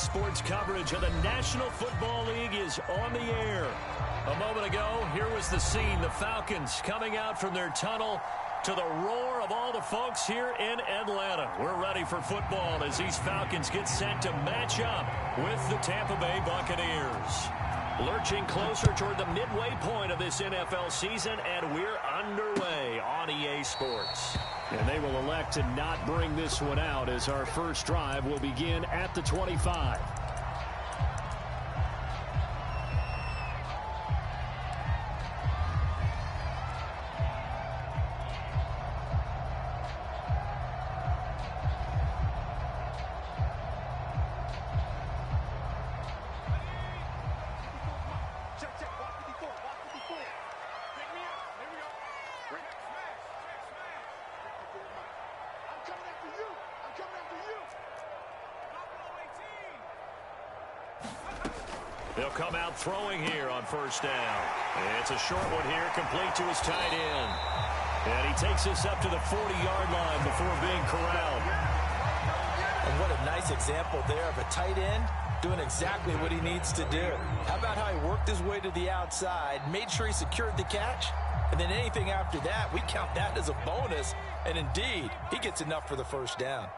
sports coverage of the National Football League is on the air. A moment ago, here was the scene. The Falcons coming out from their tunnel to the roar of all the folks here in Atlanta. We're ready for football as these Falcons get set to match up with the Tampa Bay Buccaneers. Lurching closer toward the midway point of this NFL season, and we're underway on EA Sports. And they will elect to not bring this one out as our first drive will begin at the 25. They'll come out throwing here on first down. It's a short one here, complete to his tight end. And he takes us up to the 40-yard line before being corralled. And what a nice example there of a tight end doing exactly what he needs to do. How about how he worked his way to the outside, made sure he secured the catch, and then anything after that, we count that as a bonus. And indeed, he gets enough for the first down.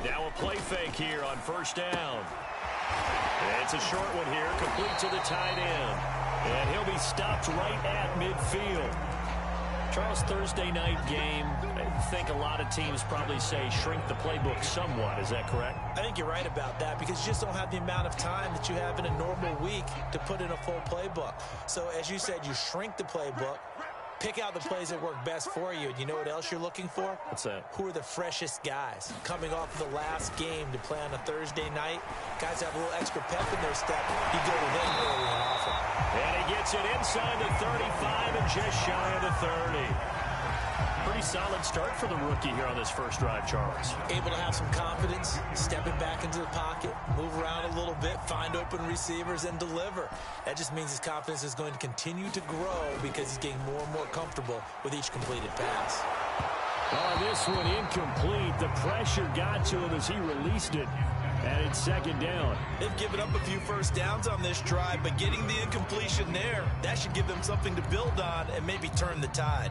Now a play fake here on first down. It's a short one here, complete to the tight end. And he'll be stopped right at midfield. Charles, Thursday night game, I think a lot of teams probably say shrink the playbook somewhat. Is that correct? I think you're right about that because you just don't have the amount of time that you have in a normal week to put in a full playbook. So as you said, you shrink the playbook. Pick out the plays that work best for you. And you know what else you're looking for? What's that? Who are the freshest guys? Coming off of the last game to play on a Thursday night. Guys have a little extra pep in their step. You go with them early and often. And he gets it inside the 35 and just shy of the 30. Pretty solid start for the rookie here on this first drive, Charles. Able to have some confidence, stepping back into the pocket, move around a little bit, find open receivers, and deliver. That just means his confidence is going to continue to grow because he's getting more and more comfortable with each completed pass. Oh, this one incomplete. The pressure got to him as he released it. And it's second down. They've given up a few first downs on this drive, but getting the incompletion there, that should give them something to build on and maybe turn the tide.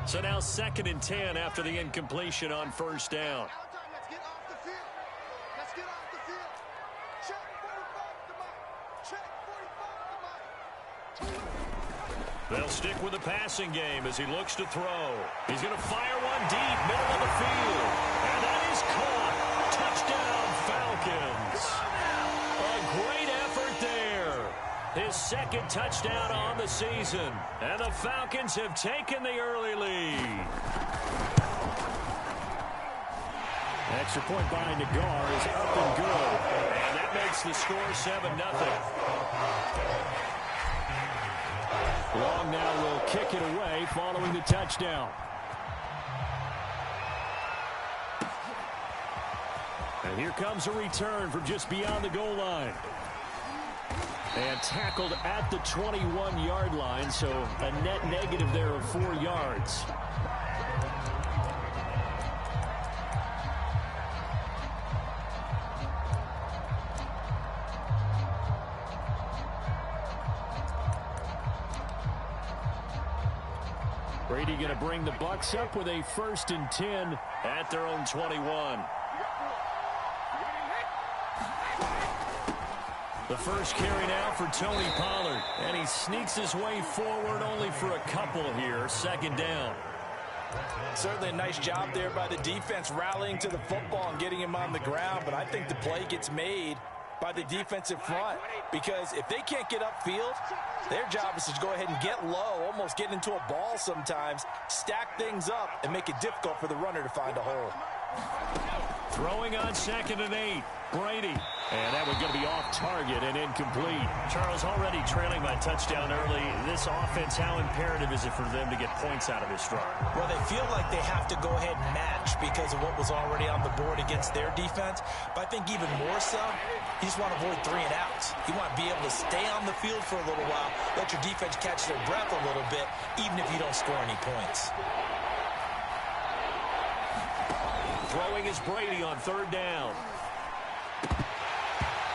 So now 2nd and 10 after the incompletion on first down. Let's get off the field. Let's get off the field. Check 45 to Mike. Check 45 to Mike. They'll stick with the passing game as he looks to throw. He's going to fire one deep, middle of the field. And that is caught. Touchdown, Falcons. A great effort there. His second touchdown on the season. And the Falcons have taken the early lead. Extra point by Nagar is up and good. And that makes the score 7-0. Long now will kick it away following the touchdown. And here comes a return from just beyond the goal line. And tackled at the 21-yard line, so a net negative there of 4 yards. Brady going to bring the Bucs up with a 1st and 10 at their own 21. The first carry now for Tony Pollard, and he sneaks his way forward only for a couple here. 2nd down. Certainly a nice job there by the defense rallying to the football and getting him on the ground, but I think the play gets made by the defensive front because if they can't get upfield, their job is to go ahead and get low, almost get into a ball sometimes, stack things up, and make it difficult for the runner to find a hole. Throwing on 2nd and 8. Brady. And that one's going to be off target and incomplete. Charles, already trailing by touchdown early. This offense, how imperative is it for them to get points out of this drive? Well, they feel like they have to go ahead and match because of what was already on the board against their defense. But I think even more so, you just want to avoid 3 and outs. You want to be able to stay on the field for a little while, let your defense catch their breath a little bit, even if you don't score any points. Throwing is Brady on 3rd down.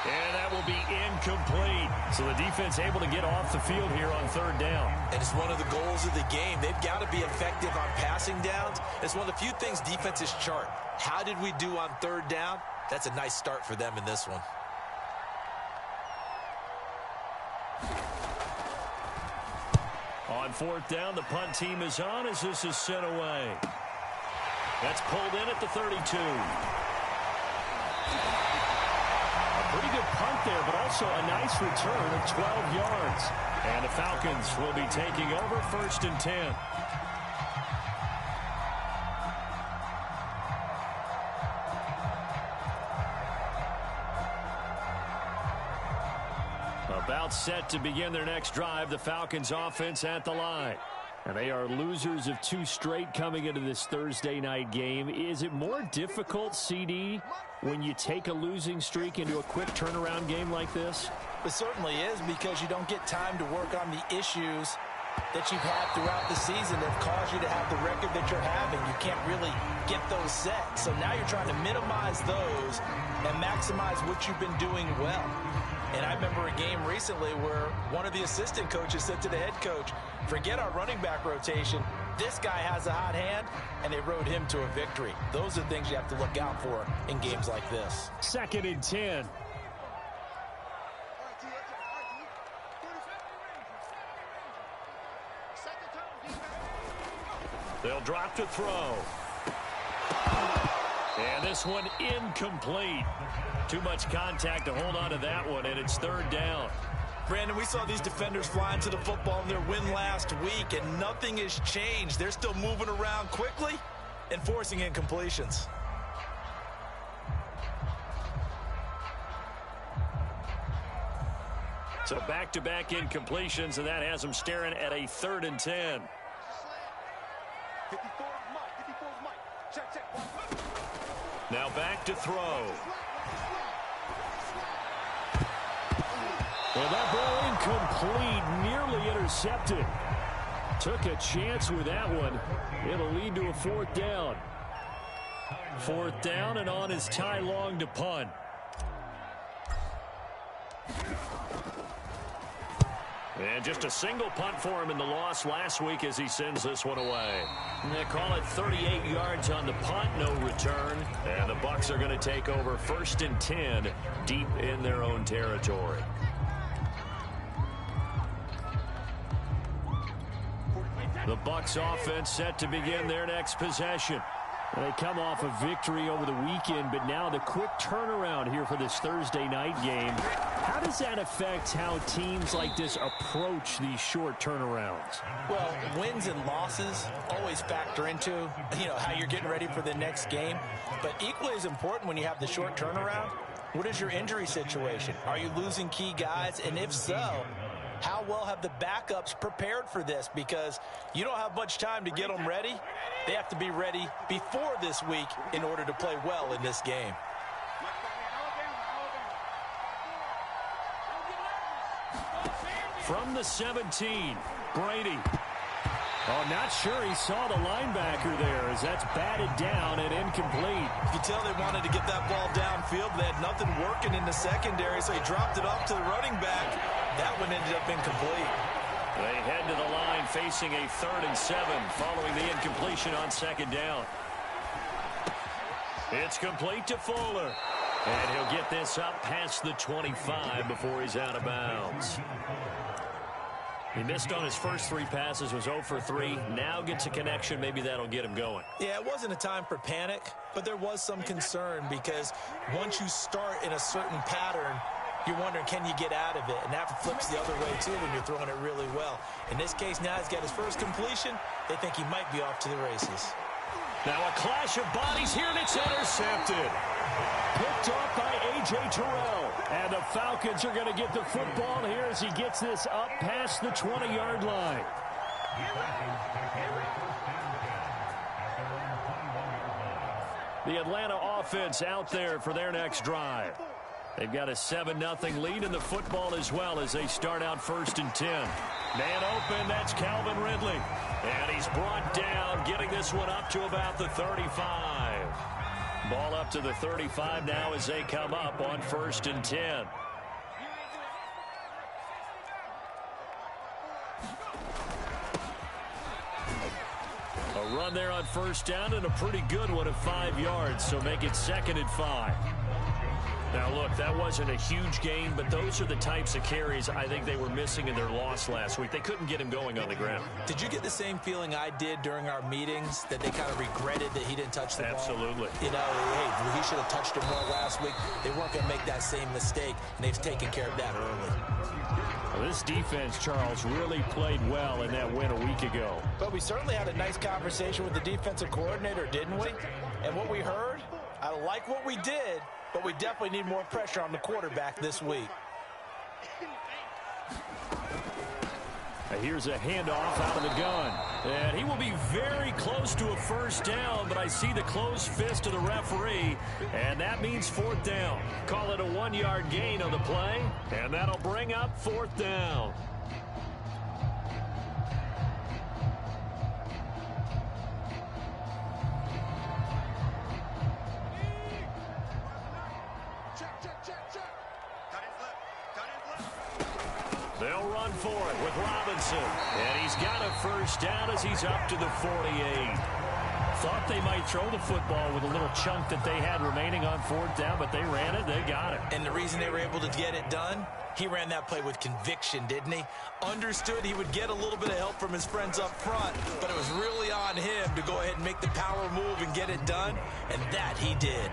And that will be incomplete. So the defense able to get off the field here on 3rd down. And it's one of the goals of the game. They've got to be effective on passing downs. It's one of the few things defenses chart. How did we do on 3rd down? That's a nice start for them in this one. On 4th down, the punt team is on as this is sent away. That's pulled in at the 32. Pretty good punt there, but also a nice return of 12 yards. And the Falcons will be taking over 1st and 10. About set to begin their next drive, the Falcons offense at the line. And they are losers of 2 straight coming into this Thursday night game. Is it more difficult, CD, when you take a losing streak into a quick turnaround game like this? It certainly is, because you don't get time to work on the issues that you've had throughout the season that have caused you to have the record that you're having. You can't really get those set. So now you're trying to minimize those and maximize what you've been doing well. And I remember a game recently where one of the assistant coaches said to the head coach, forget our running back rotation. This guy has a hot hand, and they rode him to a victory. Those are things you have to look out for in games like this. 2nd and 10. They'll drop to throw. And this one incomplete. Too much contact to hold on to that one, and it's 3rd down. Brandon, we saw these defenders flying to the football in their win last week, and nothing has changed. They're still moving around quickly and forcing incompletions. So back-to-back incompletions, and that has them staring at a 3rd and 10. Now back to throw. Well, that ball incomplete, nearly intercepted. Took a chance with that one. It'll lead to a 4th down. 4th down, and on is Ty Long to punt. And just a single punt for him in the loss last week as he sends this one away. And they call it 38 yards on the punt, no return. And the Bucs are going to take over 1st and 10 deep in their own territory. The Bucs offense set to begin their next possession. They come off a victory over the weekend, but now the quick turnaround here for this Thursday night game. How does that affect how teams like this approach these short turnarounds? Well, wins and losses always factor into, how you're getting ready for the next game. But equally as important when you have the short turnaround, what is your injury situation? Are you losing key guys? And if so, how well have the backups prepared for this? Because you don't have much time to get them ready. They have to be ready before this week in order to play well in this game. From the 17, Brady. Oh, not sure he saw the linebacker there as that's batted down and incomplete. You can tell they wanted to get that ball downfield. They had nothing working in the secondary, so he dropped it off to the running back. That one ended up incomplete. They head to the line facing a 3rd and 7 following the incompletion on 2nd down. It's complete to Fuller. And he'll get this up past the 25 before he's out of bounds. He missed on his first 3 passes, was 0 for 3. Now gets a connection. Maybe that'll get him going. Yeah, it wasn't a time for panic, but there was some concern because once you start in a certain pattern, you're wondering, can you get out of it? And that flips the other way, too, when you're throwing it really well. In this case, now he's got his first completion. They think he might be off to the races. Now a clash of bodies here, and it's intercepted. Picked off by A.J. A.J. Terrell. And the Falcons are going to get the football here as he gets this up past the 20-yard line. The Atlanta offense out there for their next drive. They've got a 7-0 lead in the football as well as they start out 1st and 10. Man open, that's Calvin Ridley. And he's brought down, getting this one up to about the 35. Ball up to the 35 now as they come up on 1st and 10. A run there on 1st down and a pretty good one of 5 yards, so make it 2nd and 5. Now, look, that wasn't a huge gain, but those are the types of carries I think they were missing in their loss last week. They couldn't get him going on the ground. Did you get the same feeling I did during our meetings, that they kind of regretted that he didn't touch the ball? Absolutely. You know, hey, he should have touched it more last week. They weren't going to make that same mistake, and they've taken care of that early. Well, this defense, Charles, really played well in that win a week ago. But we certainly had a nice conversation with the defensive coordinator, didn't we? And what we heard, I like what we did, but we definitely need more pressure on the quarterback this week. Here's a handoff out of the gun. And he will be very close to a 1st down, but I see the closed fist of the referee, and that means 4th down. Call it a 1-yard gain on the play, and that'll bring up 4th down. They'll run for it with Robinson. And he's got a 1st down as he's up to the 48. Thought they might throw the football with a little chunk that they had remaining on 4th down, but they ran it, they got it. And the reason they were able to get it done, he ran that play with conviction, didn't he? Understood he would get a little bit of help from his friends up front, but it was really on him to go ahead and make the power move and get it done, and that he did.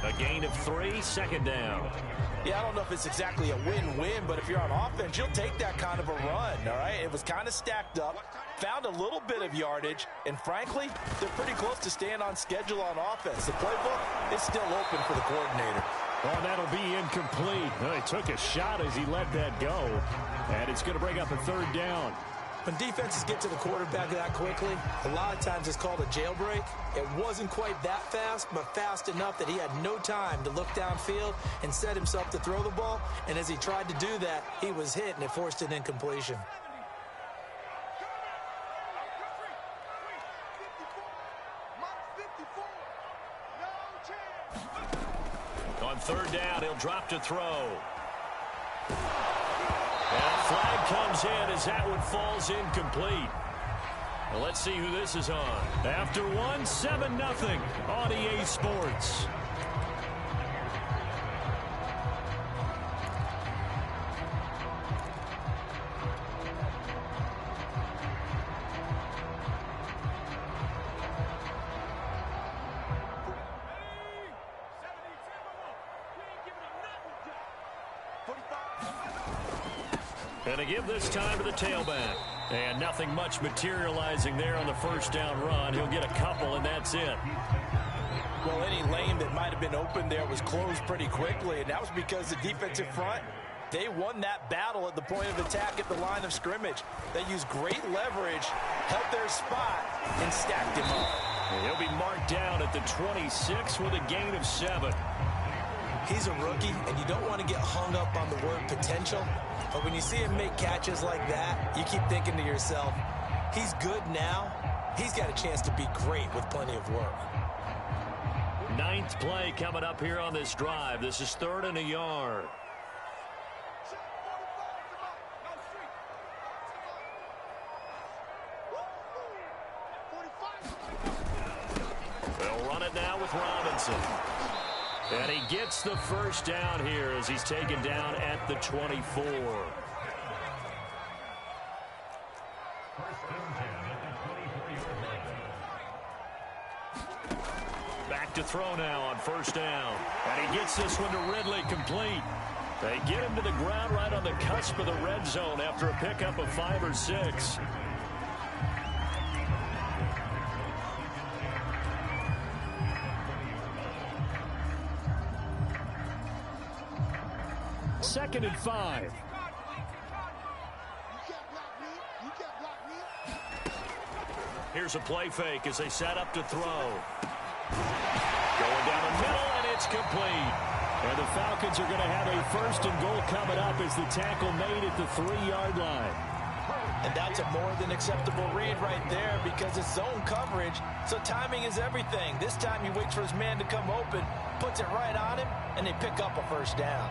A gain of 3, 2nd down. Yeah, I don't know if it's exactly a win-win, but if you're on offense, you'll take that kind of a run, all right? It was kind of stacked up, found a little bit of yardage, and frankly, they're pretty close to staying on schedule on offense. The playbook is still open for the coordinator. Oh, that'll be incomplete. Well, he took a shot as he let that go, and it's going to bring up a 3rd down. When defenses get to the quarterback that quickly, a lot of times it's called a jailbreak. It wasn't quite that fast, but fast enough that he had no time to look downfield and set himself to throw the ball. And as he tried to do that, he was hit, and it forced an incompletion. On 3rd down, he'll drop to throw. And a flag comes in as that one falls incomplete. Well, let's see who this is on. After one, 7-0 on EA Sports. And to give this time to the tailback. And nothing much materializing there on the 1st down run. He'll get a couple, and that's it. Well, any lane that might have been open there was closed pretty quickly, and that was because the defensive front, they won that battle at the point of attack at the line of scrimmage. They used great leverage, held their spot, and stacked him up. And he'll be marked down at the 26 with a gain of 7. He's a rookie, and you don't want to get hung up on the word potential. But when you see him make catches like that, you keep thinking to yourself, he's good now. He's got a chance to be great with plenty of work. 9th play coming up here on this drive. This is 3rd and a yard. They'll run it now with Robinson. And he gets the 1st down here as he's taken down at the 24. Back to throw now on 1st down. And he gets this one to Ridley complete. They get him to the ground right on the cusp of the red zone after a pickup of 5 or 6. 2nd and 5. You can't block me. You can't block me. Here's a play fake as they set up to throw. Going down the middle, and it's complete. And the Falcons are going to have a 1st and goal coming up as the tackle made at the 3-yard line. And that's a more than acceptable read right there because it's zone coverage, so timing is everything. This time he waits for his man to come open, puts it right on him, and they pick up a 1st down.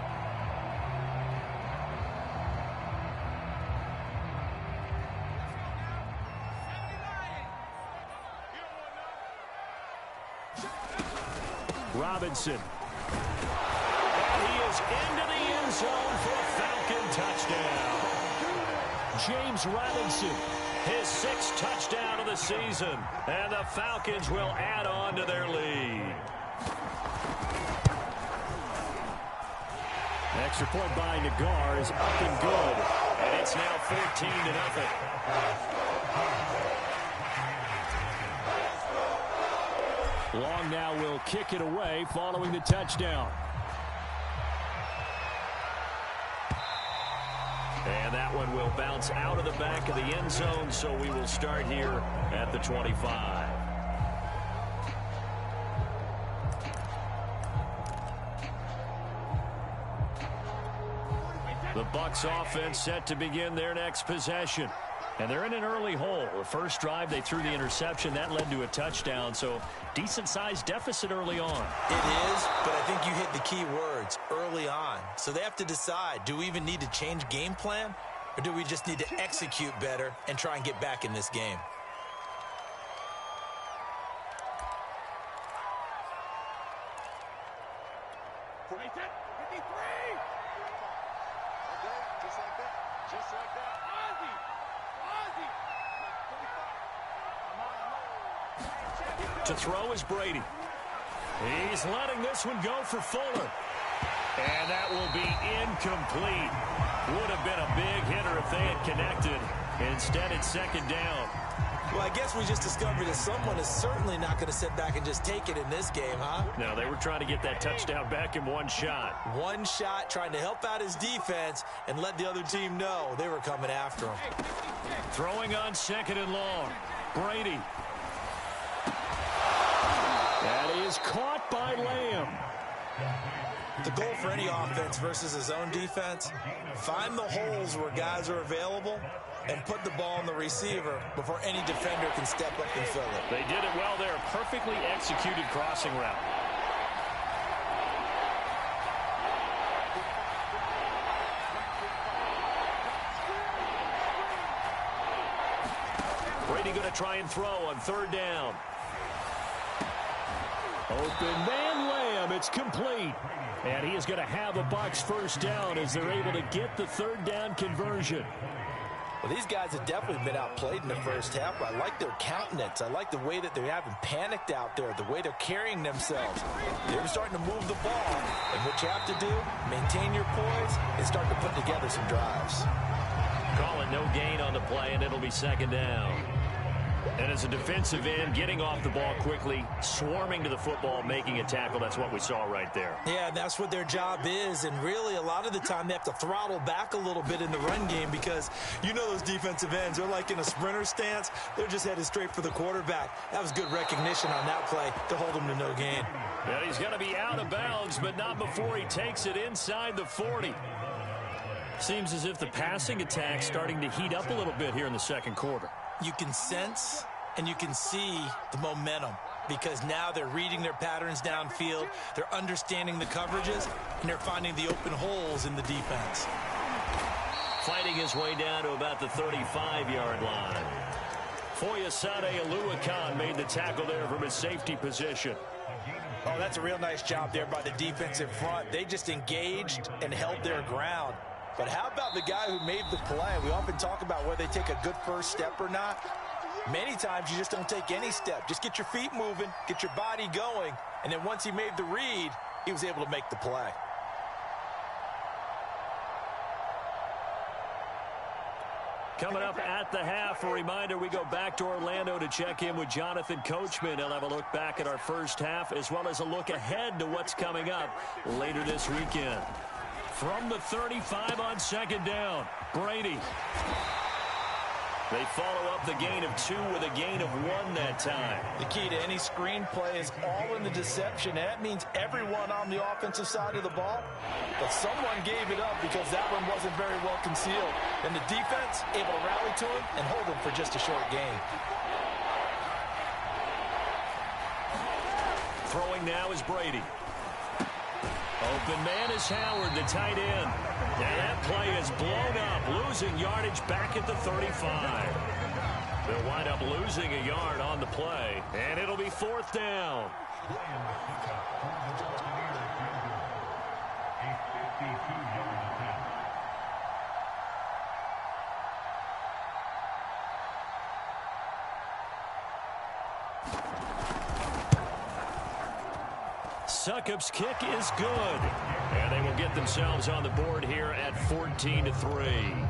Robinson. And he is into the end zone for a Falcon touchdown. James Robinson, his 6th touchdown of the season. And the Falcons will add on to their lead. Extra point by Nagar is up and good. And it's now 14-0. Long now will kick it away following the touchdown. And that one will bounce out of the back of the end zone, so we will start here at the 25. The Bucs offense set to begin their next possession. And they're in an early hole. The first drive, they threw the interception. That led to a touchdown, so decent-sized deficit early on. It is, but I think you hit the key words, early on. So they have to decide, do we even need to change game plan, or do we just need to execute better and try and get back in this game? To throw is Brady. He's letting this one go for Fuller. And that will be incomplete. Would have been a big hitter if they had connected. Instead, it's 2nd down. Well, I guess we just discovered that someone is certainly not going to sit back and just take it in this game, huh? No, they were trying to get that touchdown back in one shot. One shot, trying to help out his defense and let the other team know they were coming after him. Throwing on 2nd and long. Brady. That is caught by Lamb. The goal for any offense versus a zone defense, find the holes where guys are available and put the ball on the receiver before any defender can step up and fill it. They did it well there. Perfectly executed crossing route. Brady going to try and throw on 3rd down. Open man Lamb. It's complete. And he is going to have a Bucs 1st down as they're able to get the 3rd down conversion. Well, these guys have definitely been outplayed in the first half. I like their countenance. I like the way that they haven't panicked out there, the way they're carrying themselves. They're starting to move the ball. And what you have to do, maintain your poise and start to put together some drives. Call it no gain on the play, and it'll be 2nd down. And as a defensive end, getting off the ball quickly, swarming to the football, making a tackle, that's what we saw right there. Yeah, that's what their job is. And really, a lot of the time, they have to throttle back a little bit in the run game because you know those defensive ends, they're like in a sprinter stance. They're just headed straight for the quarterback. That was good recognition on that play to hold him to no gain. Well, he's going to be out of bounds, but not before he takes it inside the 40. Seems as if the passing attack's starting to heat up a little bit here in the 2nd quarter. You can sense and you can see the momentum because now they're reading their patterns downfield, they're understanding the coverages, and they're finding the open holes in the defense. Fighting his way down to about the 35-yard line. Foyesade Aluakan made the tackle there from his safety position. Oh, that's a real nice job there by the defensive front. They just engaged and held their ground. But how about the guy who made the play? We often talk about whether they take a good first step or not. Many times you just don't take any step. Just get your feet moving, get your body going, and then once he made the read, he was able to make the play. Coming up at the half, a reminder, we go back to Orlando to check in with Jonathan Coachman. He'll have a look back at our first half as well as a look ahead to what's coming up later this weekend. From the 35 on second down, Brady. They follow up the gain of 2 with a gain of 1 that time. The key to any screenplay is all in the deception. That means everyone on the offensive side of the ball. But someone gave it up because that one wasn't very well concealed. And the defense able to rally to him and hold him for just a short gain. Throwing now is Brady. Open man is Howard, the tight end. And that play is blown up, losing yardage back at the 35. They'll wind up losing a yard on the play, and it'll be 4th down. Succop's kick is good. And they will get themselves on the board here at 14-3.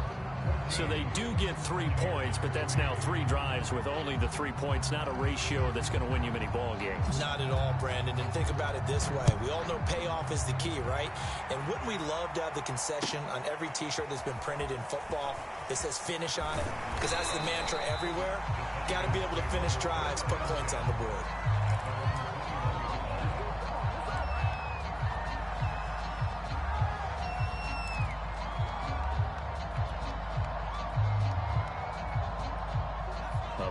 So they do get 3 points, but that's now 3 drives with only the 3 points, not a ratio that's going to win you many ball games. Not at all, Brandon. And think about it this way. We all know payoff is the key, right? And wouldn't we love to have the concession on every T-shirt that's been printed in football that says finish on it? Because that's the mantra everywhere. Got to be able to finish drives, put points on the board.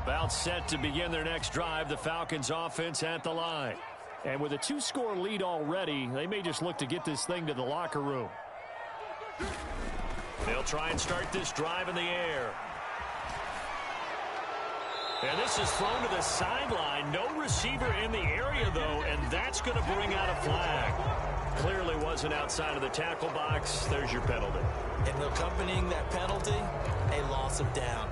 About set to begin their next drive, the Falcons offense at the line. And with a 2-score lead already, they may just look to get this thing to the locker room. They'll try and start this drive in the air. And this is thrown to the sideline. No receiver in the area, though, and that's going to bring out a flag. Clearly wasn't outside of the tackle box. There's your penalty. And accompanying that penalty, a loss of down.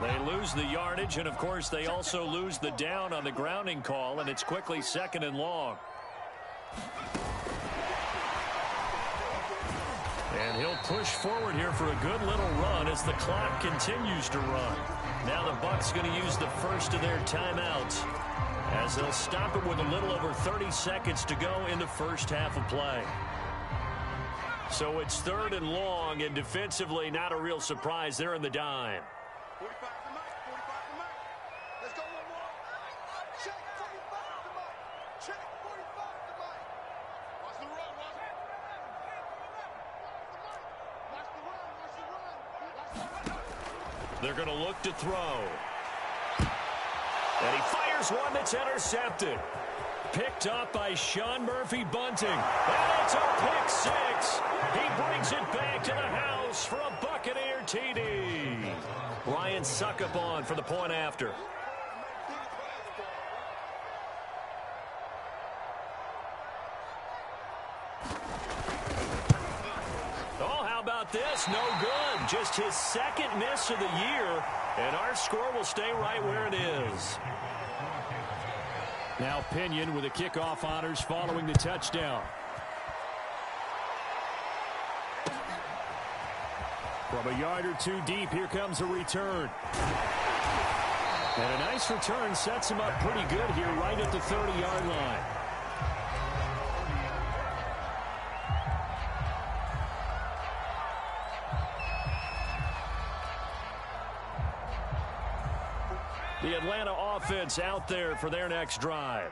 They lose the yardage, and of course they also lose the down on the grounding call, and it's quickly 2nd and long. And he'll push forward here for a good little run as the clock continues to run. Now the Bucs going to use the first of their timeouts as they'll stop it with a little over 30 seconds to go in the first half of play. So it's 3rd and long, and defensively not a real surprise. They're in the dime. 45 to Mike, 45 to Mike. Let's go one more. Check 45 to Mike. Check 45 to Mike. Watch the run, watch it. Watch the run, watch the run. Watch the run. They're going to look to throw. And he fires one that's intercepted. Picked up by Sean Murphy-Bunting. And it's a pick 6. He brings it back to the house for a Buccaneer TD. Ryan Succop on for the point after. Oh, how about this? No good. Just his 2nd miss of the year. And our score will stay right where it is. Now Pinion with the kickoff honors following the touchdown. From a yard or 2 deep, here comes a return. And a nice return sets him up pretty good here right at the 30-yard line. The Atlanta offense out there for their next drive.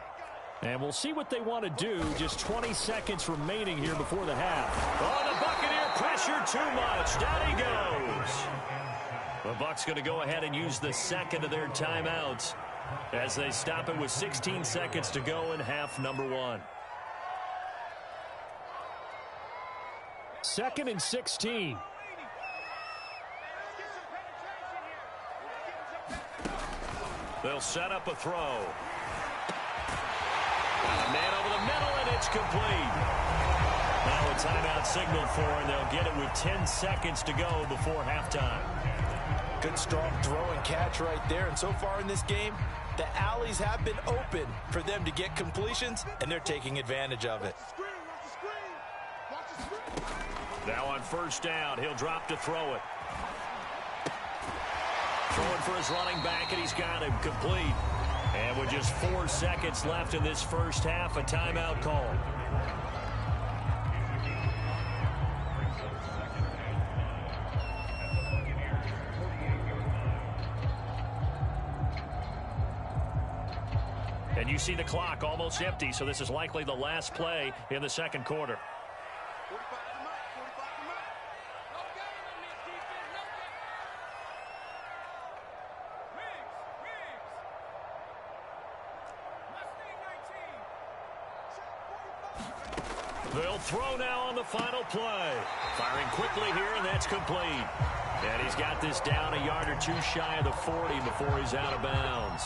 And we'll see what they want to do. Just 20 seconds remaining here before the half. Oh, the Buccaneer pressure too much. Down he goes. The Bucs going to go ahead and use the 2nd of their timeouts as they stop it with 16 seconds to go in half number 1. 2nd and 16. They'll set up a throw. Got a man over the middle, and it's complete. Now a timeout signal for, and they'll get it with 10 seconds to go before halftime. Good, strong throw and catch right there. And so far in this game, The alleys have been open for them to get completions, and they're taking advantage of it. Now on first down, he'll drop to throw it. Throwing for his running back, and he's got him complete. And with just 4 seconds left in this first half, a timeout call. And you see the clock almost empty, so this is likely the last play in the second quarter. They'll throw now on the final play. Firing quickly here, and that's complete. And he's got this down a yard or two shy of the 40 before he's out of bounds.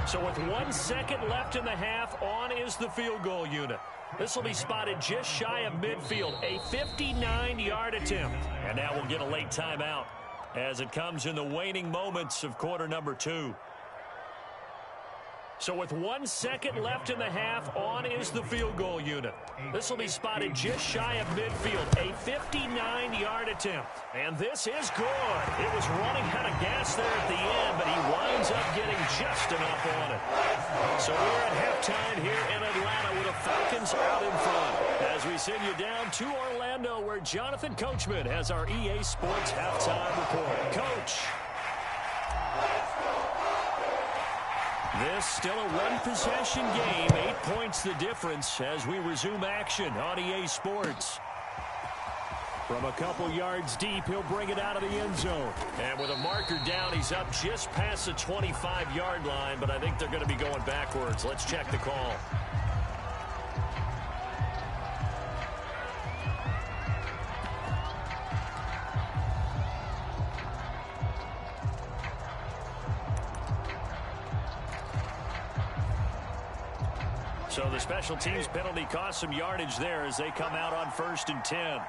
So with 1 second left in the half, on is the field goal unit. This will be spotted just shy of midfield, a 59-yard attempt. And now we'll get a late timeout as it comes in the waning moments of quarter number 2. So with 1 second left in the half, on is the field goal unit. This will be spotted just shy of midfield, a 59-yard attempt. And this is good. It was running out of gas there at the end, but he winds up getting just enough on it. So we're at halftime here in Atlanta with the Falcons out in front. As we send you down to Orlando, where Jonathan Coachman has our EA Sports halftime report. Coach. This still a one-possession game. 8 points the difference as we resume action on EA Sports. From a couple yards deep, he'll bring it out of the end zone. And with a marker down, he's up just past the 25-yard line, but I think they're going to be going backwards. Let's check the call. So the special teams penalty cost some yardage there as they come out on 1st and 10.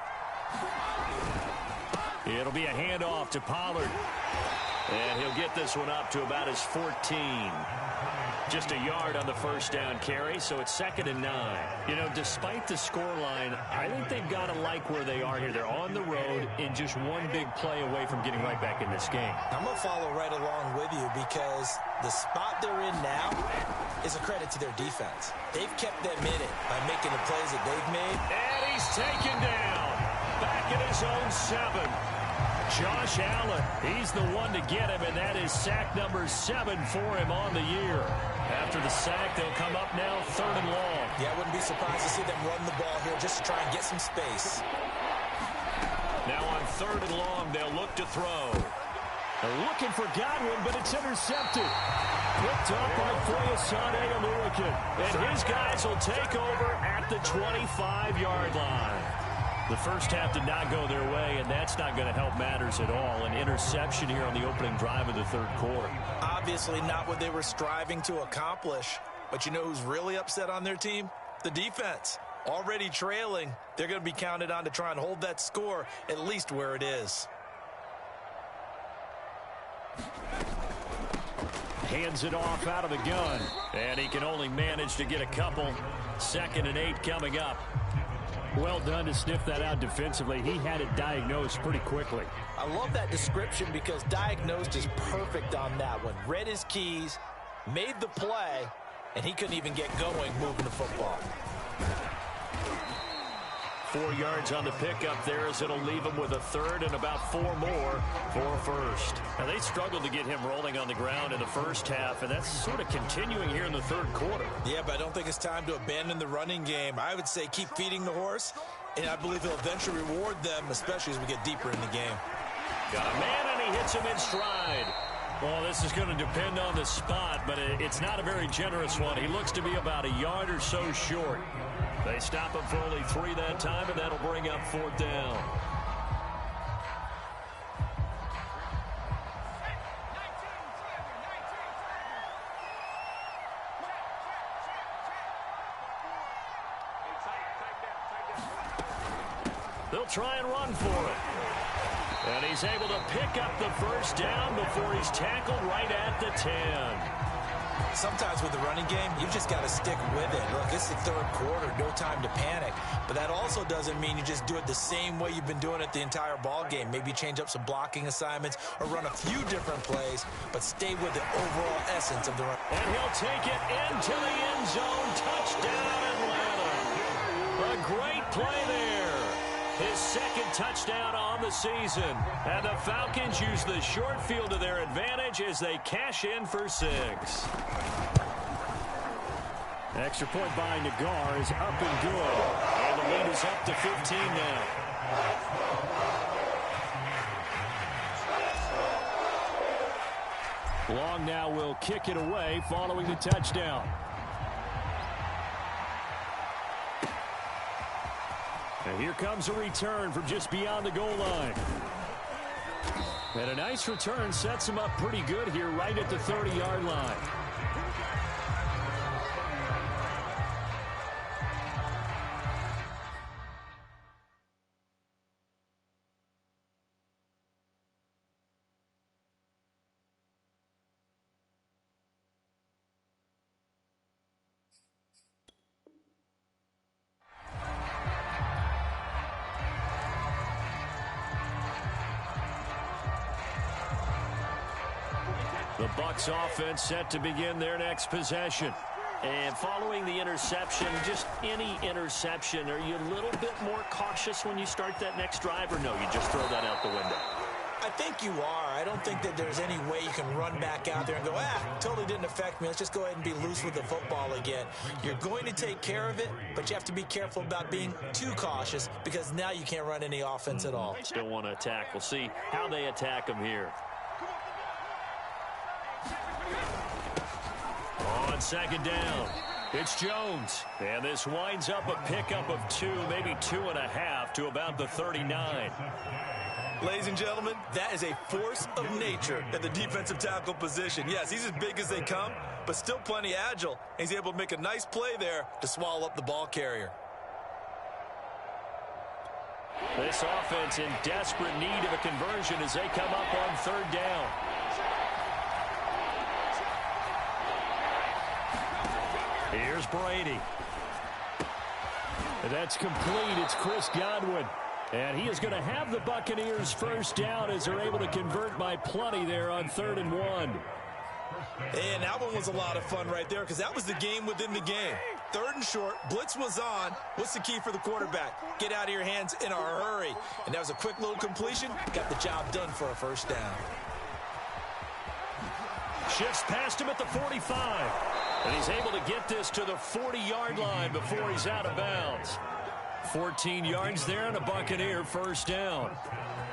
It'll be a handoff to Pollard. And he'll get this one up to about his 14. Just a yard on the first down carry, so it's 2nd and 9. You know, despite the scoreline, I think they've got to like where they are here. They're on the road in just one big play away from getting right back in this game. I'm going to follow right along with you because the spot they're in now is a credit to their defense. They've kept them in it by making the plays that they've made. And he's taken down. Back in his own 7. Josh Allen, he's the one to get him, and that is sack number 7 for him on the year. After the sack, they'll come up now 3rd and long. Yeah, I wouldn't be surprised to see them run the ball here just to try and get some space. Now on 3rd and long, they'll look to throw. They're looking for Godwin, but it's intercepted. Picked up by Foyesade Oluwakin. And his guys will take over at the 25-yard line. The first half did not go their way, and that's not going to help matters at all. An interception here on the opening drive of the 3rd quarter. Obviously not what they were striving to accomplish. But you know who's really upset on their team? The defense. Already trailing, they're going to be counted on to try and hold that score at least where it is. Hands it off out of the gun. And he can only manage to get a couple. 2nd and 8 coming up. Well done to sniff that out defensively. He had it diagnosed pretty quickly. I love that description because diagnosed is perfect on that one. Read his keys, made the play, and he couldn't even get going moving the football. 4 yards on the pickup there as it'll leave him with a 3rd and about 4 more for a 1st. Now, they struggled to get him rolling on the ground in the first half, and that's sort of continuing here in the 3rd quarter. Yeah, but I don't think it's time to abandon the running game. I would say keep feeding the horse, and I believe he'll eventually reward them, especially as we get deeper in the game. Got a man, and he hits him in stride. Well, this is going to depend on the spot, but it's not a very generous one. He looks to be about a yard or so short. They stop him for only 3 that time, and that'll bring up 4th down. They'll try and run for it. And he's able to pick up the first down before he's tackled right at the 10. Sometimes with the running game, you've just got to stick with it. Look, it's the third quarter, no time to panic. But that also doesn't mean you just do it the same way you've been doing it the entire ball game. Maybe change up some blocking assignments or run a few different plays, but stay with the overall essence of the run. And he'll take it into the end zone. Touchdown, Atlanta. A great play there. His second touchdown on the season. And the Falcons use the short field to their advantage as they cash in for 6. Extra point by Nagar is up and good. And the lead is up to 15 now. Long now will kick it away following the touchdown. And here comes a return from just beyond the goal line. And a nice return sets him up pretty good here right at the 30-yard line. The Bucs offense set to begin their next possession. And following the interception, just any interception, are you a little bit more cautious when you start that next drive, or no, you just throw that out the window? I think you are. I don't think that there's any way you can run back out there and go, totally didn't affect me. Let's just go ahead and be loose with the football again. You're going to take care of it, but you have to be careful about being too cautious because now you can't run any offense at all. Still want to attack. We'll see how they attack them here. On second down, it's Jones. And this winds up a pickup of 2, maybe 2.5 to about the 39. Ladies and gentlemen, that is a force of nature at the defensive tackle position. Yes, he's as big as they come, but still plenty agile. He's able to make a nice play there to swallow up the ball carrier. This offense in desperate need of a conversion as they come up on third down. Here's Brady. And that's complete. It's Chris Godwin. And he is going to have the Buccaneers first down as they're able to convert by plenty there on 3rd and 1. And that one was a lot of fun right there because that was the game within the game. 3rd and short, blitz was on. What's the key for the quarterback? Get out of your hands in a hurry. And that was a quick little completion. Got the job done for a first down. Shifts past him at the 45. And he's able to get this to the 40-yard line before he's out of bounds. 14 yards there and a Buccaneer first down.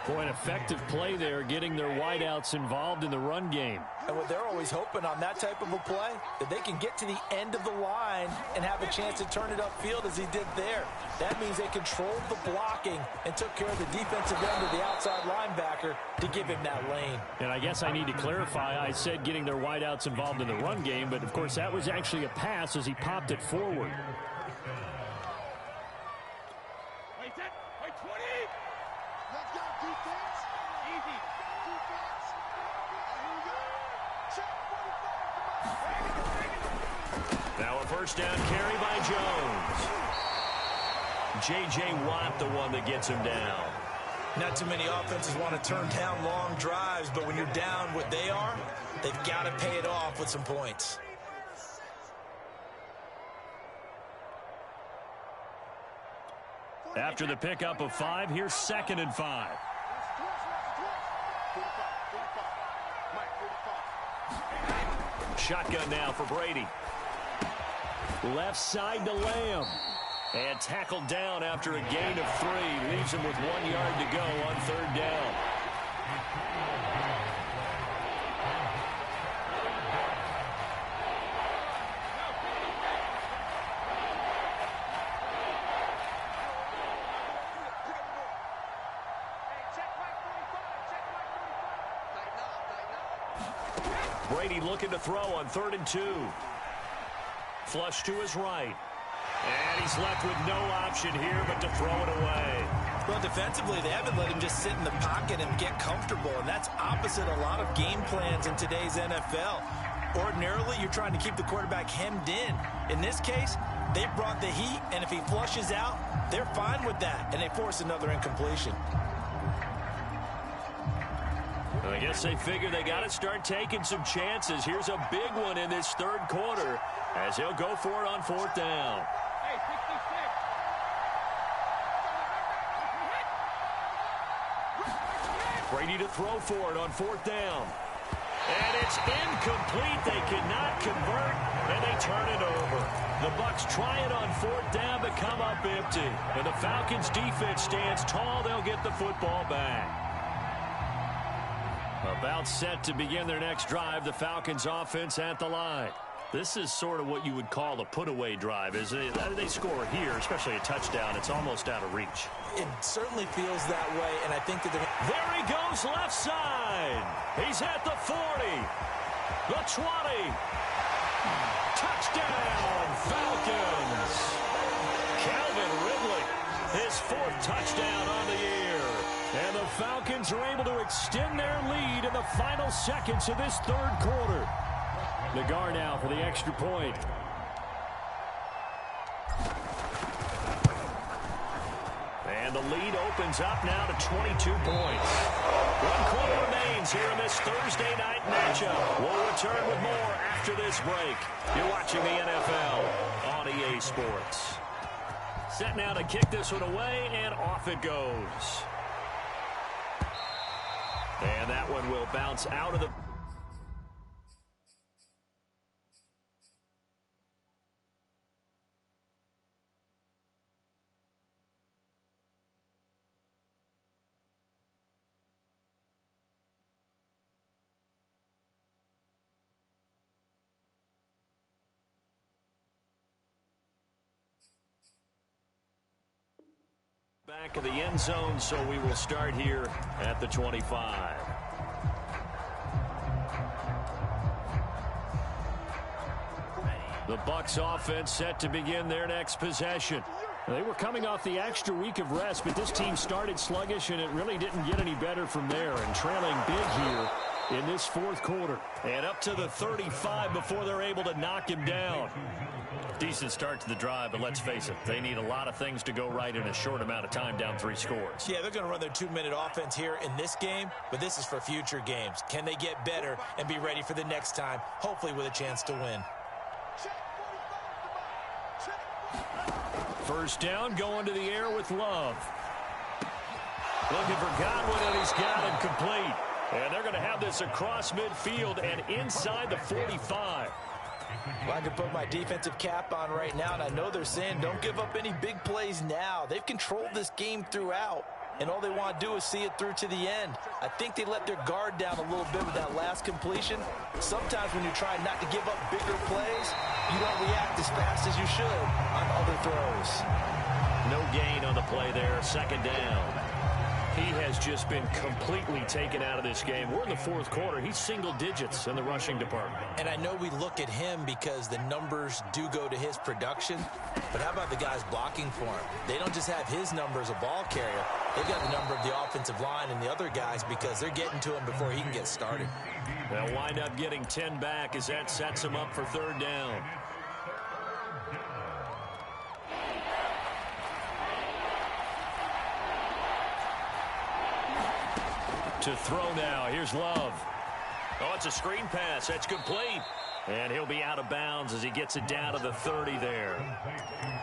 Boy, an effective play there, getting their wideouts involved in the run game. And what they're always hoping on that type of a play, that they can get to the end of the line and have a chance to turn it upfield as he did there. That means they controlled the blocking and took care of the defensive end of the outside linebacker to give him that lane. And I guess I need to clarify, I said getting their wideouts involved in the run game, but of course that was actually a pass as he popped it forward. Now a first down carry by Jones. J.J. Watt, the one that gets him down. Not too many offenses want to turn down long drives, but when you're down what they are, they've got to pay it off with some points. After the pickup of 5, here's 2nd and 5. Shotgun now for Brady. Left side to Lamb. And tackled down after a gain of 3. Leaves him with 1 yard to go on 3rd down. Brady looking to throw on 3rd and 2. Flush to his right. And he's left with no option here but to throw it away. Well, defensively, they haven't let him just sit in the pocket and get comfortable, and that's opposite a lot of game plans in today's NFL. Ordinarily, you're trying to keep the quarterback hemmed in. In this case, they brought the heat, and if he flushes out, they're fine with that, and they force another incompletion. I guess they figure they got to start taking some chances. Here's a big one in this third quarter as he'll go for it on 4th down. Brady to throw for it on 4th down. And it's incomplete. They cannot convert, and they turn it over. The Bucs try it on 4th down but come up empty. And the Falcons' defense stands tall. They'll get the football back. About set to begin their next drive, the Falcons offense at the line. This is sort of what you would call a put-away drive, isn't it? They score here, especially a touchdown. It's almost out of reach. It certainly feels that way, and I think that there he goes left side. He's at the 40, the 20. Touchdown, Falcons. Calvin Ridley, his 4th touchdown on the year. And the Falcons are able to extend their lead in the final seconds of this third quarter. Nagar now for the extra point. And the lead opens up now to 22 points. 1 quarter remains here in this Thursday night matchup. We'll return with more after this break. You're watching the NFL on EA Sports. Set now to kick this one away, and off it goes. And that one will bounce out of the... back of the end zone, so we will start here at the 25. The Bucs offense set to begin their next possession. They were coming off the extra week of rest, but this team started sluggish, and it really didn't get any better from there, and trailing big here in this 4th quarter. And up to the 35 before they're able to knock him down. Decent start to the drive, but let's face it, they need a lot of things to go right in a short amount of time, down 3 scores. Yeah, they're going to run their 2-minute offense here in this game, but this is for future games. Can they get better and be ready for the next time, hopefully with a chance to win? First down, going to the air with Love. Looking for Godwin, and he's got him complete. And they're going to have this across midfield and inside the 45. Well, I can put my defensive cap on right now, and I know they're saying don't give up any big plays now. They've controlled this game throughout, and all they want to do is see it through to the end. I think they let their guard down a little bit with that last completion. Sometimes when you're trying not to give up bigger plays, you don't react as fast as you should on other throws. No gain on the play there, 2nd down. He has just been completely taken out of this game. We're in the 4th quarter. He's single digits in the rushing department. And I know we look at him because the numbers do go to his production, but how about the guys blocking for him? They don't just have his number as a ball carrier. They've got the number of the offensive line and the other guys because they're getting to him before he can get started. They'll wind up getting 10 back as that sets him up for 3rd down. To throw now. Here's Love. Oh, it's a screen pass. That's complete. And he'll be out of bounds as he gets it down to the 30 there.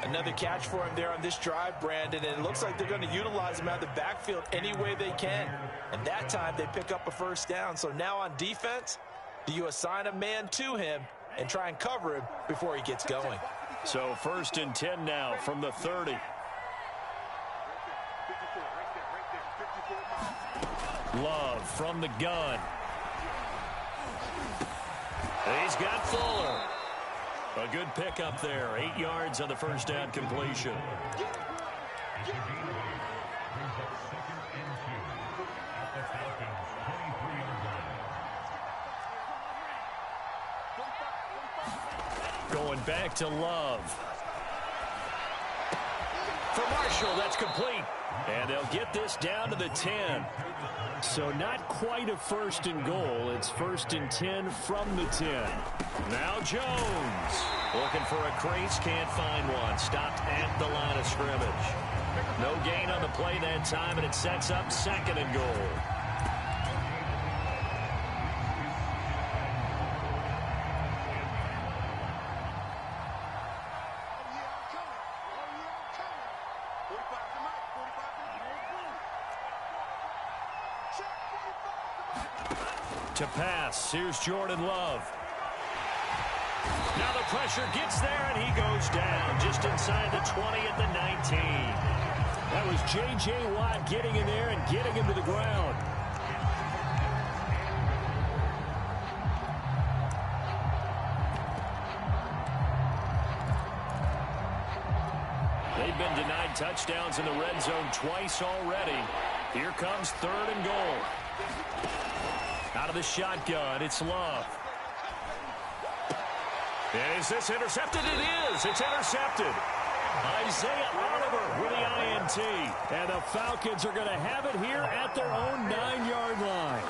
Another catch for him there on this drive, Brandon, and it looks like they're going to utilize him out of the backfield any way they can. And that time they pick up a 1st down. So now on defense, do you assign a man to him and try and cover him before he gets going? So 1st and 10 now from the 30. Love from the gun. He's got Fuller. A good pickup there. 8 yards on the 1st down completion. Going back to Love. For Marshall, that's complete. And they'll get this down to the 10. So not quite a first and goal. It's first and 10 from the 10. Now Jones. Looking for a crease, can't find one. Stopped at the line of scrimmage. No gain on the play that time, and it sets up second and goal. To pass, here's Jordan Love. Now the pressure gets there, and he goes down just inside the 20 at the 19. That was J.J. Watt getting in there and getting him to the ground. They've been denied touchdowns in the red zone twice already. Here comes third and goal. Out of the shotgun, it's Love. And is this intercepted? It is. It's intercepted. Isaiah Oliver with the INT. And the Falcons are going to have it here at their own 9-yard line.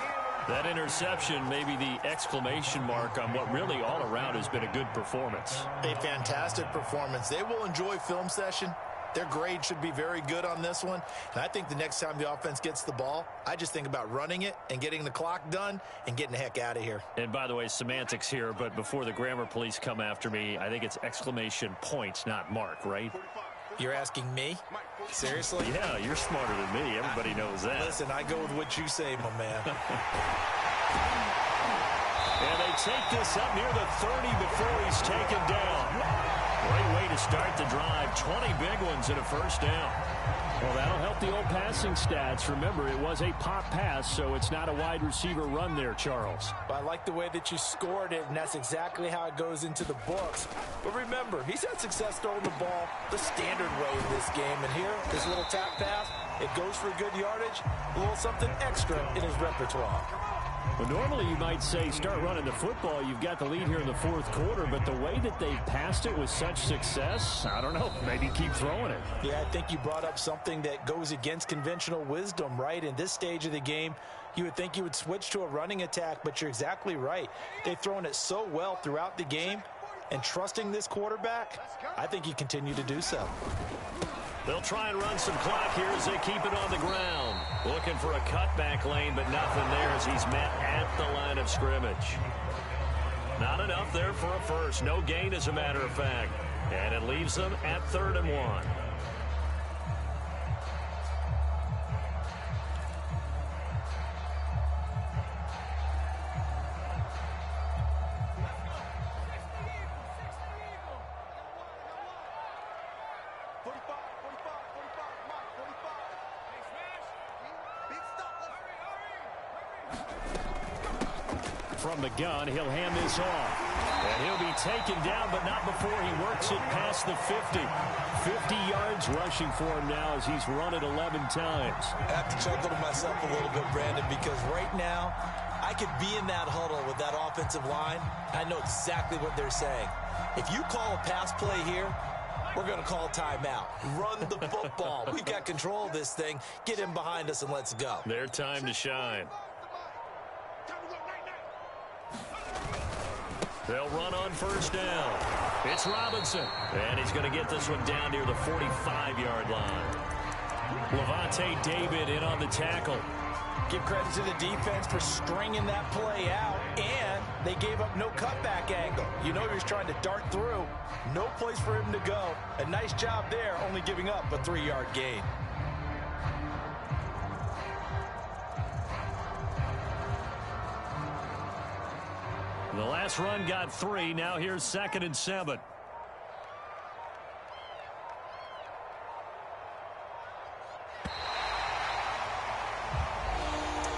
That interception may be the exclamation mark on what really all around has been a good performance. A fantastic performance. They will enjoy film session. Their grade should be very good on this one. And I think the next time the offense gets the ball, I just think about running it and getting the clock done and getting the heck out of here. And by the way, semantics here, but before the grammar police come after me, I think it's exclamation points, not mark, right? You're asking me? Seriously? Yeah, you're smarter than me. Everybody knows that. Listen, I go with what you say, my man. And they take this up near the 30 before he's taken down. Great way to start the drive. 20 big ones and a first down. Well, that'll help the old passing stats. Remember, it was a pop pass, so it's not a wide receiver run there, Charles. I like the way that you scored it, and that's exactly how it goes into the books. But remember, he's had success throwing the ball the standard way in this game. And here, this little tap pass, it goes for good yardage, a little something extra in his repertoire. Well, normally you might say start running the football. You've got the lead here in the fourth quarter, but the way that they've passed it with such success, I don't know, maybe keep throwing it. Yeah, I think you brought up something that goes against conventional wisdom, right? In this stage of the game, you would think you would switch to a running attack, but you're exactly right. They've thrown it so well throughout the game, and trusting this quarterback, I think you continue to do so. They'll try and run some clock here as they keep it on the ground. Looking for a cutback lane, but nothing there as he's met at the line of scrimmage. Not enough there for a first. No gain, as a matter of fact. And it leaves them at 3rd and 1. From the gun, he'll hand this off. And he'll be taken down, but not before he works it past the 50. 50 yards rushing for him now as he's run it 11 times. I have to chuckle to myself a little bit, Brandon, because right now, I could be in that huddle with that offensive line. I know exactly what they're saying. If you call a pass play here, we're going to call timeout. Run the football. We've got control of this thing. Get him behind us and let's go. Their time to shine. They'll run on first down. It's Robinson. And he's going to get this one down near the 45-yard line. Levante David in on the tackle. Give credit to the defense for stringing that play out, and they gave up no cutback angle. You know he was trying to dart through. No place for him to go. A nice job there, only giving up a 3-yard gain. The last run got 3. Now here's 2nd and 7.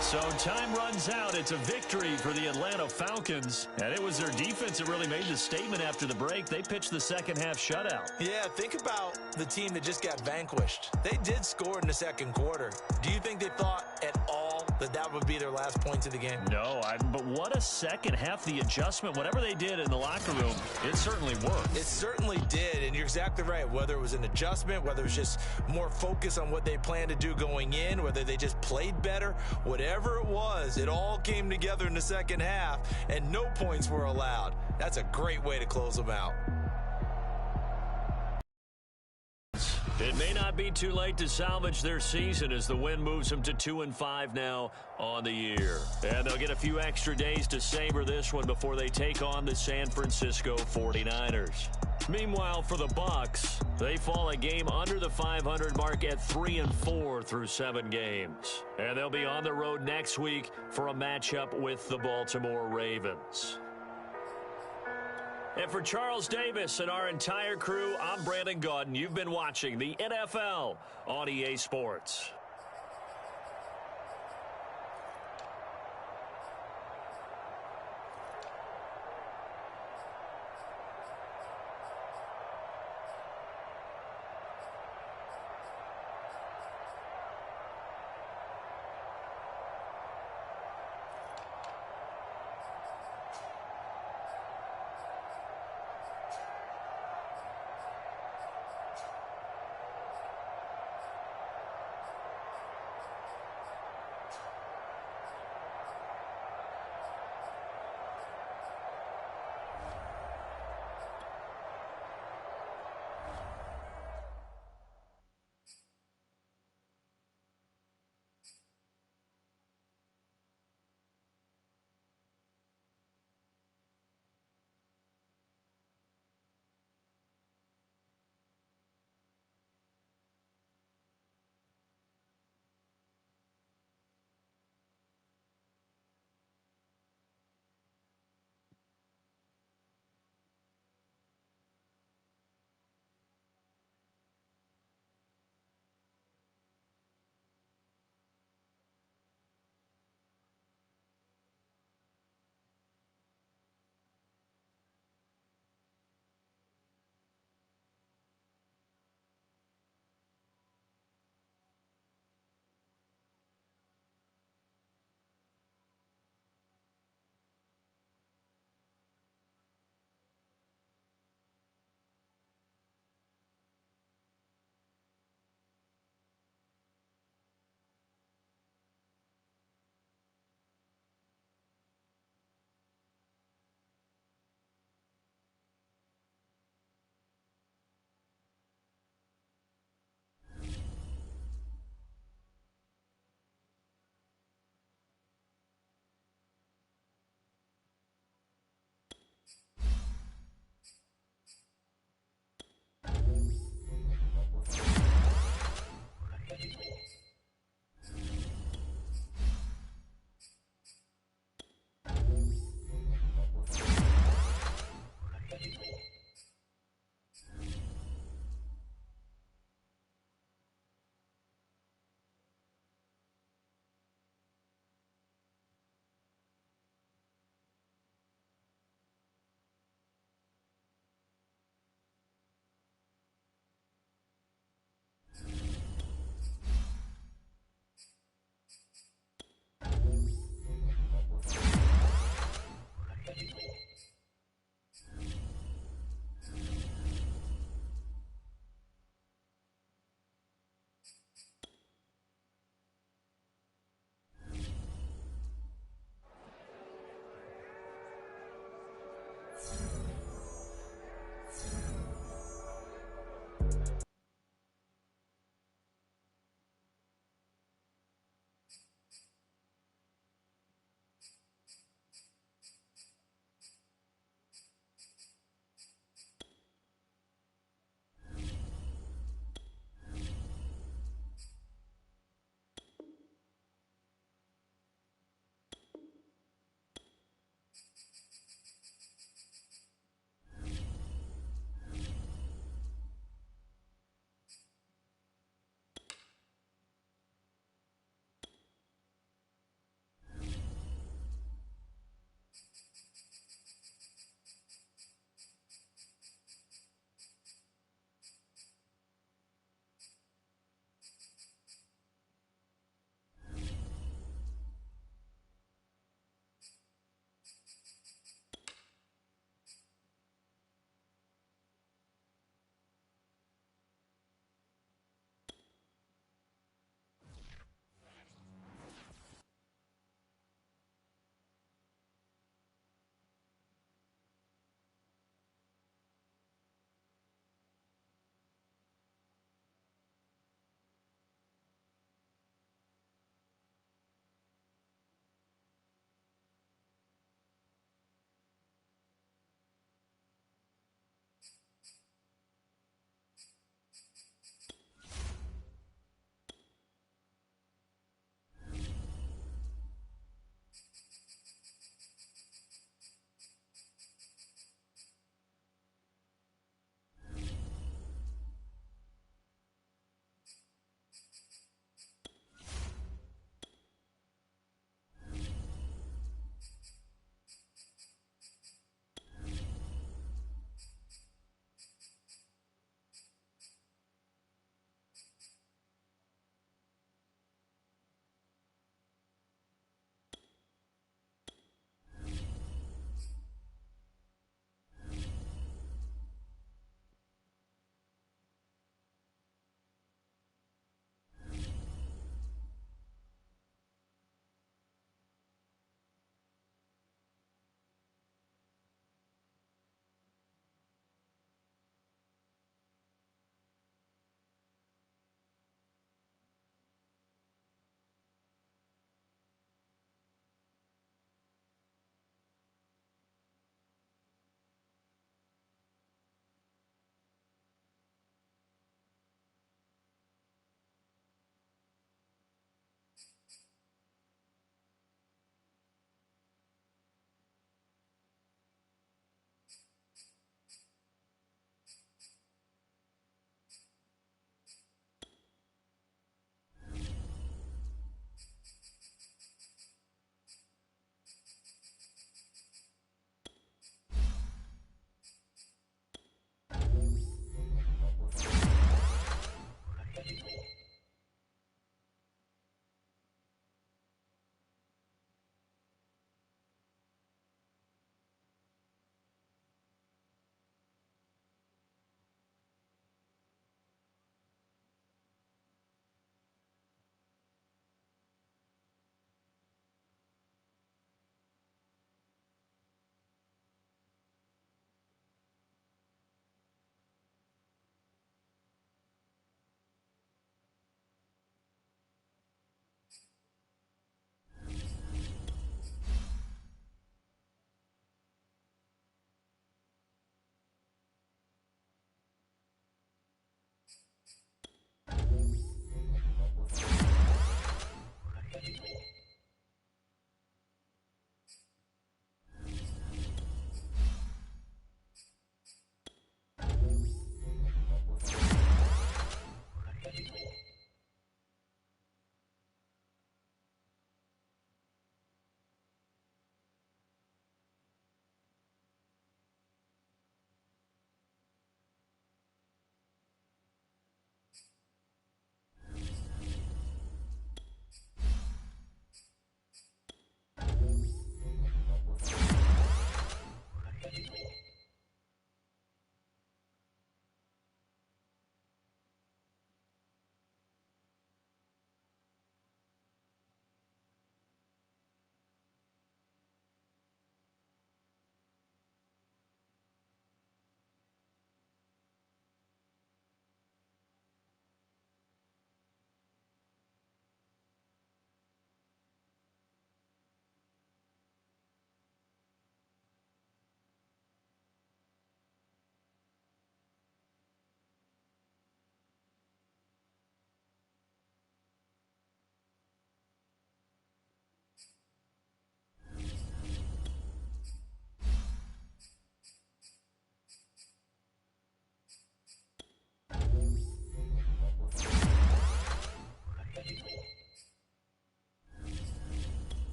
So time runs out. It's a victory for the Atlanta Falcons. And it was their defense that really made the statement after the break. They pitched the second half shutout. Yeah, think about the team that just got vanquished. They did score in the second quarter. Do you think they thought at all that would be their last points of the game. No, but what a second half. The adjustment, whatever they did in the locker room, it certainly worked. It certainly did, and you're exactly right. Whether it was an adjustment, whether it was just more focus on what they planned to do going in, whether they just played better, whatever it was, it all came together in the second half, and no points were allowed. That's a great way to close them out. It may not be too late to salvage their season as the win moves them to 2-5 now on the year. And they'll get a few extra days to savor this one before they take on the San Francisco 49ers. Meanwhile, for the Bucs, they fall a game under the 500 mark at 3-4 through 7 games. And they'll be on the road next week for a matchup with the Baltimore Ravens. And for Charles Davis and our entire crew, I'm Brandon Gaudin. You've been watching the NFL on EA Sports.